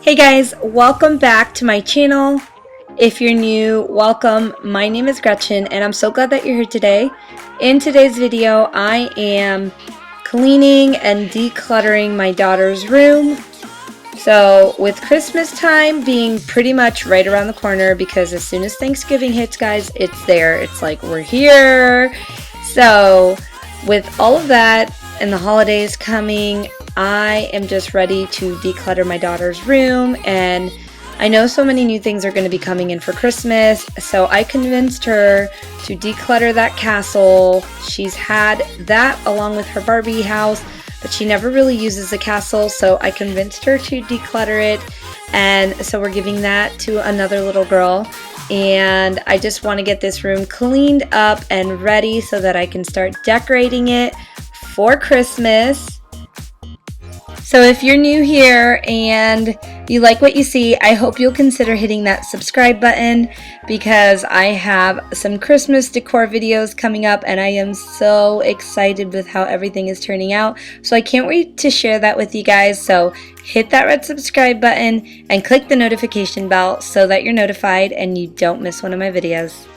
Hey guys, welcome back to my channel. If you're new, welcome. My name is Gretchen and I'm so glad that you're here today. In today's video, I am cleaning and decluttering my daughter's room. So with Christmas time being pretty much right around the corner, because as soon as Thanksgiving hits, guys, it's there. It's like we're here. So with all of that and the holidays coming, I am just ready to declutter my daughter's room, and I know so many new things are going to be coming in for Christmas, so I convinced her to declutter that castle. She's had that along with her Barbie house, but she never really uses the castle, so I convinced her to declutter it, and so we're giving that to another little girl. And I just want to get this room cleaned up and ready so that I can start decorating it for Christmas. So if you're new here and you like what you see, I hope you'll consider hitting that subscribe button, because I have some Christmas decor videos coming up and I am so excited with how everything is turning out. So I can't wait to share that with you guys. So hit that red subscribe button and click the notification bell so that you're notified and you don't miss one of my videos.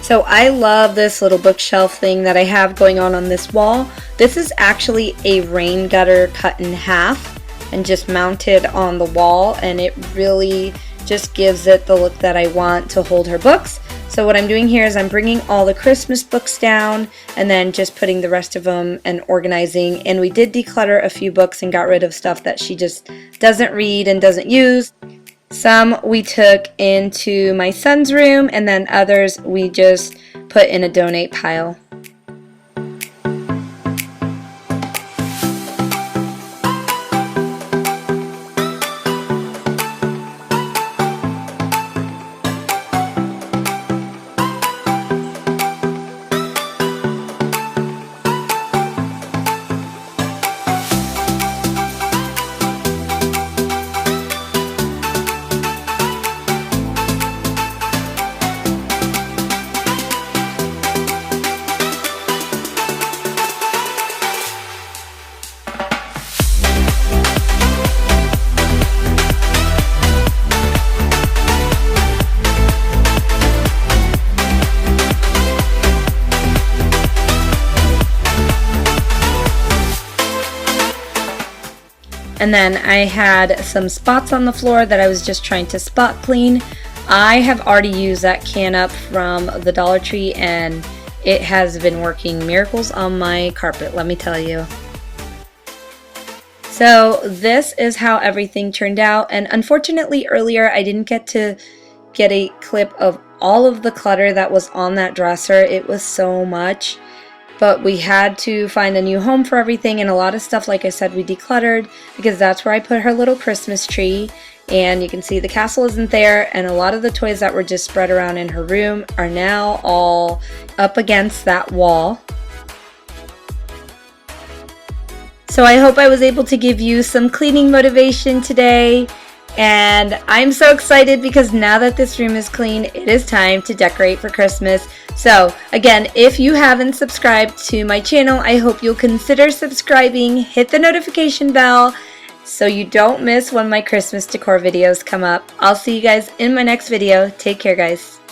So I love this little bookshelf thing that I have going on this wall. This is actually a rain gutter cut in half and just mounted on the wall, and it really just gives it the look that I want to hold her books. So what I'm doing here is I'm bringing all the Christmas books down and then just putting the rest of them and organizing. And we did declutter a few books and got rid of stuff that she just doesn't read and doesn't use. Some we took into my son's room, and then others we just put in a donate pile. And then I had some spots on the floor that I was just trying to spot clean. I have already used that can up from the Dollar Tree and it has been working miracles on my carpet, let me tell you. So this is how everything turned out, and unfortunately earlier I didn't get to get a clip of all of the clutter that was on that dresser. It was so much. But we had to find a new home for everything, and a lot of stuff, like I said, we decluttered because that's where I put her little Christmas tree. And you can see the castle isn't there, and a lot of the toys that were just spread around in her room are now all up against that wall. So I hope I was able to give you some cleaning motivation today. And I'm so excited because now that this room is clean, it is time to decorate for Christmas. So again, if you haven't subscribed to my channel, I hope you'll consider subscribing, hit the notification bell so you don't miss when my Christmas decor videos come up. I'll see you guys in my next video. Take care, guys.